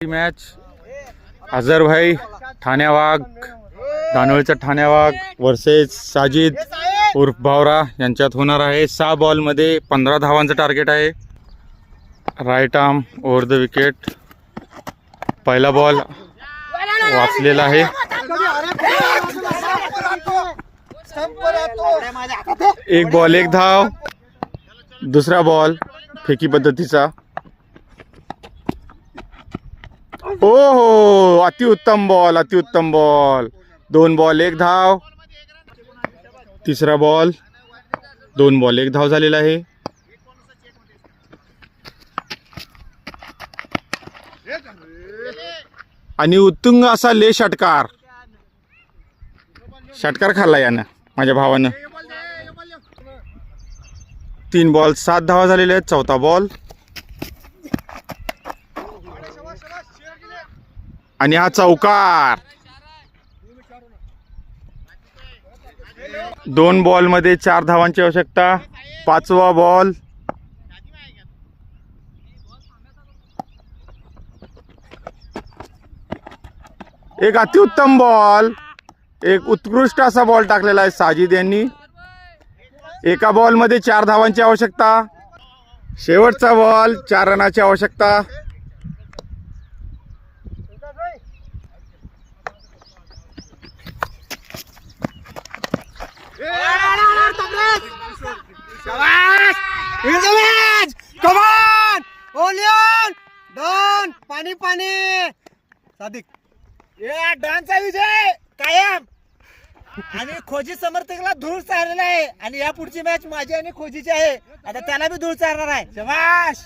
Match अझरभाई ठाण्यावाघ दानोळीचा ठाण्यावाघ वर्सेस साजिद उर्फ भावरा यांच्यात होणार आहे। 6 बॉलमध्ये 15 धावांचं टार्गेट आहे। Right arm over the wicket. पहिला बॉल वाचलेला आहे। एक बॉल एक धाव। दुसरा बॉल फेकी पद्धतीचा। हो हो अतिउत्तम बॉल अतिउत्तम बॉल। 2 बॉल 1 धाव। तिसरा बॉल 2 बॉल 1 धाव झालेला आहे। आणि उत्तुंग असा ले षटकार खाल्ला यानं माझ्या भावानं। 3 बॉल 7 धावा झालेल्या आहेत। चौथा बॉल आणि हा चौकार। 2 बॉलमध्ये 4 धावांची आवश्यकता। 5वा बॉल एक अतिउत्तम बॉल। एक उत्कृष्ट असा बॉल टाकलेला आहे साजिद यांनी। एका बॉलमध्ये 4 धावांची आवश्यकता। शेवटचा बॉल 4 रनाची आवश्यकता। पाणी पाणी सादिक डॉनचा विजय कायम। आणि खोजी समर्थकाला धूळ चारलेला आहे। आणि या पुढची मॅच माझी आणि खोजीची आहे। आता त्याला बी धूळ चारणार आहे। शबाश।